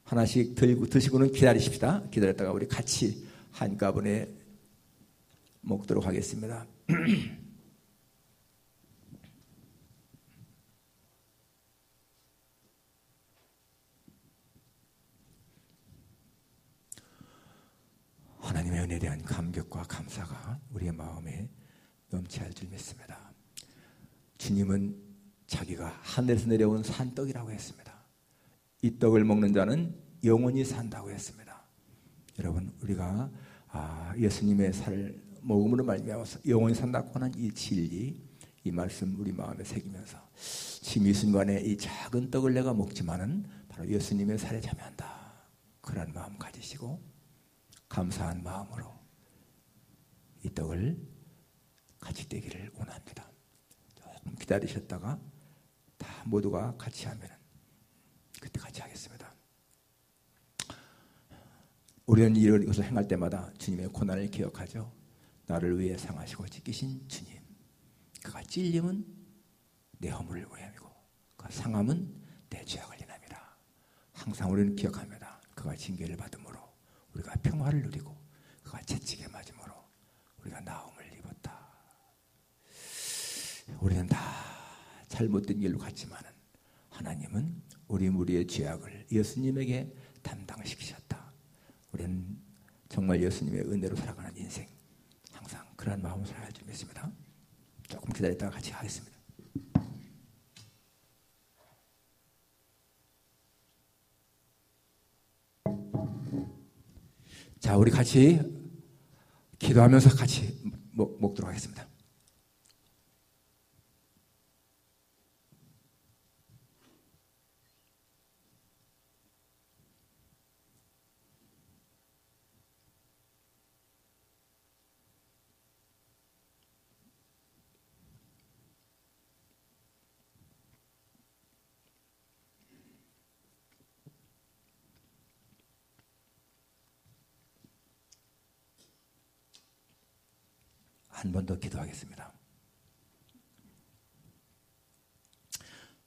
하나씩 들고 드시고는 기다리십시다. 기다렸다가 우리 같이 한꺼번에 먹도록 하겠습니다. 하나님의 은혜에 대한 감격과 감사가 우리의 마음에 넘치할 줄 믿습니다. 주님은 자기가 하늘에서 내려온 산떡이라고 했습니다. 이 떡을 먹는 자는 영원히 산다고 했습니다. 여러분, 우리가 예수님의 살을 먹음으로 말미암아서 영원히 산다고 하는 이 진리, 이 말씀 우리 마음에 새기면서 지금 이 순간에 이 작은 떡을 내가 먹지만은 바로 예수님의 살에 참여한다. 그런 마음 가지시고 감사한 마음으로 이 떡을 떡을 같이 떼기를 원합니다. 조금 기다리셨다가 다 모두가 같이 하면 그때 같이 하겠습니다. 우리는 이것을 행할 때마다 주님의 고난을 기억하죠. 나를 위해 상하시고 찢기신 주님, 그가 찔림은 내 허물을 위함이고 그가 상함은 내 죄악을 인함이라. 항상 우리는 기억합니다. 그가 징계를 받음으로 우리가 평화를 누리고 그가 채찍에 맞음으로 우리가 나음을 입었다. 우리는 다 잘못된 길로 갔지만 하나님은 우리 무리의 죄악을 예수님에게 담당시키셨다. 우리는 정말 예수님의 은혜로 살아가는 인생, 항상 그런 마음으로 살아갈 줄 믿습니다. 조금 기다렸다가 같이 하겠습니다. 자, 우리 같이 기도하면서 같이 먹도록 하겠습니다. 한 번 더 기도하겠습니다.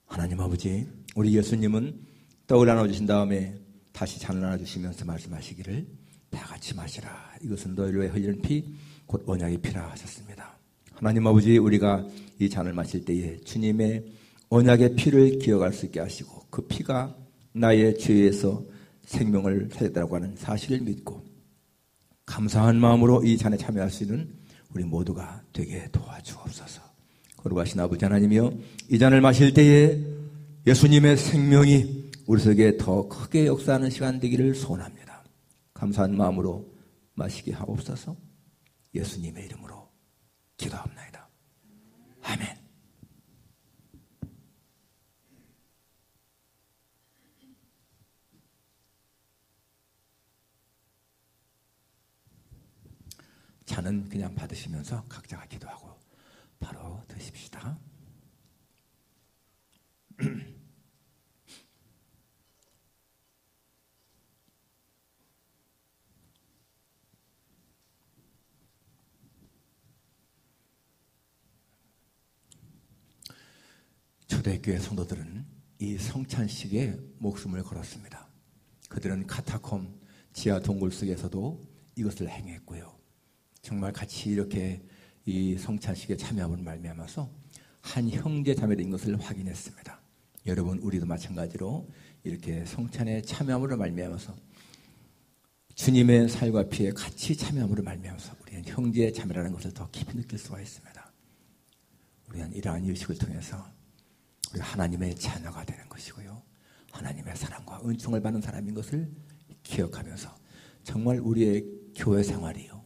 하나님 아버지, 우리 예수님은 떡을 나눠주신 다음에 다시 잔을 나눠주시면서 말씀하시기를 다 같이 마시라. 이것은 너희를 위해 흘리는 피, 곧 언약의 피라 하셨습니다. 하나님 아버지, 우리가 이 잔을 마실 때에 주님의 언약의 피를 기억할 수 있게 하시고 그 피가 나의 죄에서 생명을 살렸다고 하는 사실을 믿고 감사한 마음으로 이 잔에 참여할 수 있는 우리 모두가 되게 도와주옵소서. 거룩하신 아버지 하나님이여, 이 잔을 마실 때에 예수님의 생명이 우리 속에 더 크게 역사하는 시간 되기를 소원합니다. 감사한 마음으로 마시게 하옵소서. 예수님의 이름으로 기도합니다. 아멘. 잔은 그냥 받으시면서 각자가 기도하고 바로 드십시다. 초대교회 성도들은 이 성찬식에 목숨을 걸었습니다. 그들은 카타콤 지하 동굴 속에서도 이것을 행했고요. 정말 같이 이렇게 이 성찬식에 참여함으로 말미암아서 한 형제 자매된 것을 확인했습니다. 여러분, 우리도 마찬가지로 이렇게 성찬에 참여함으로 말미암아서 주님의 살과 피에 같이 참여함으로 말미암아서 우리는 형제 자매라는 것을 더 깊이 느낄 수가 있습니다. 우리는 이러한 의식을 통해서 우리가 하나님의 자녀가 되는 것이고요, 하나님의 사랑과 은총을 받는 사람인 것을 기억하면서 정말 우리의 교회 생활이요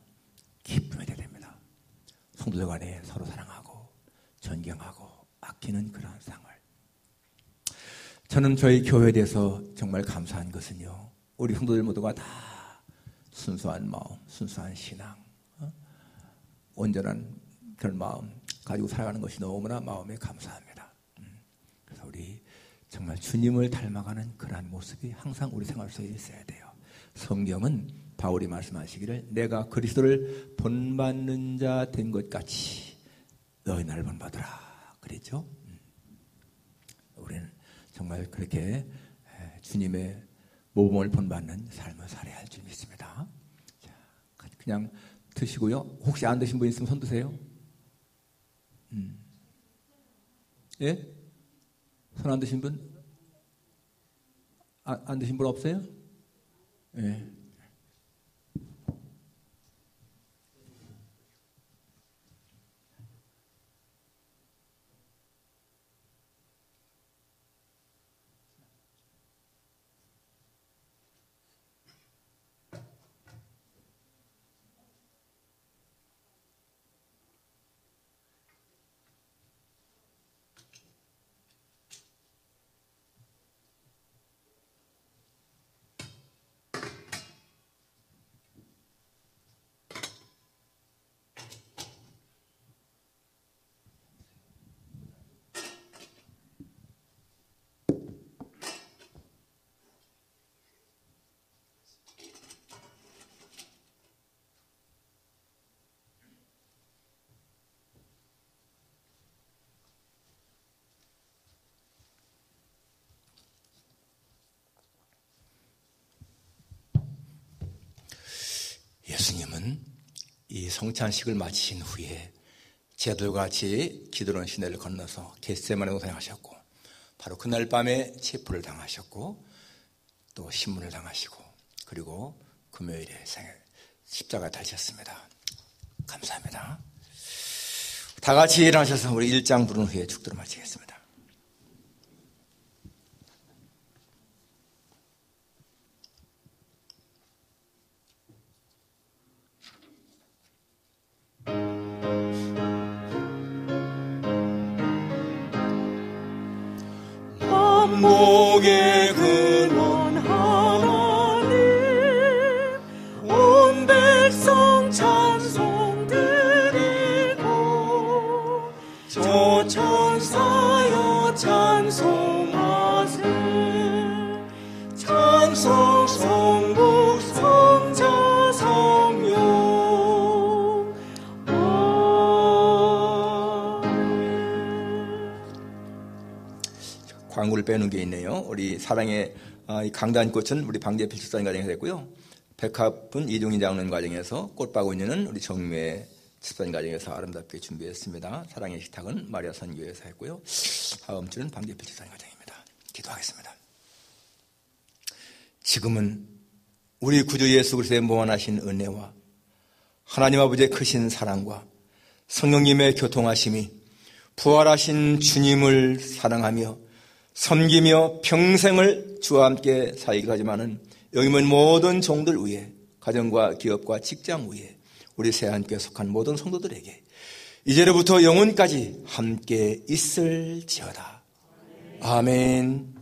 기쁨이 되야 됩니다. 성도들 간에 서로 사랑하고 존경하고 아끼는 그러한 생활. 저는 저희 교회에 대해서 정말 감사한 것은요, 우리 성도들 모두가 다 순수한 마음, 순수한 신앙, 온전한 그런 마음 가지고 살아가는 것이 너무나 마음에 감사합니다. 그래서 우리 정말 주님을 닮아가는 그러한 모습이 항상 우리 생활 속에 있어야 돼요. 성경은 바울이 말씀하시기를 내가 그리스도를 본받는 자 된 것 같이 너희 나를 본받으라 그랬죠. 우리는 정말 그렇게 주님의 모범을 본받는 삶을 살아야 할 줄 믿습니다. 자, 그냥 드시고요. 혹시 안 드신 분 있으면 손 드세요. 예? 손 안 드신 분? 안 드신 분 없어요? 예. 이 성찬식을 마치신 후에 제자들과 같이 기드론 시내를 건너서 겟세마네 동산에 가셨고, 바로 그날 밤에 체포를 당하셨고 또 신문을 당하시고, 그리고 금요일에 십자가에 달리셨습니다. 감사합니다. 다 같이 일어나셔서 우리 1장 부른 후에 축도를 마치겠습니다. 만복의 근원 하나님, 온 백성 찬송 드리고 저 천사여 찬송하세. 찬송 성부 성자 성령 광고를 빼놓은 게 있네요. 우리 사랑의 이 강단꽃은 우리 방대필 집사님 과정에서 했고요. 백합은 이종인 장로님 과정에서, 꽃바구니는 우리 정묘의 집사님 과정에서 아름답게 준비했습니다. 사랑의 식탁은 마리아 선교에서 했고요. 다음 주는 방대필 집사님 과정입니다. 기도하겠습니다. 지금은 우리 구주 예수 그리스도의 무한하신 은혜와 하나님 아버지의 크신 사랑과 성령님의 교통하심이 부활하신 주님을 사랑하며 섬기며 평생을 주와 함께 살기로 하지만은 여기 있는 모든 종들 위에, 가정과 기업과 직장 위에, 우리 새하나님께 속한 모든 성도들에게 이제로부터 영원까지 함께 있을지어다. 아멘.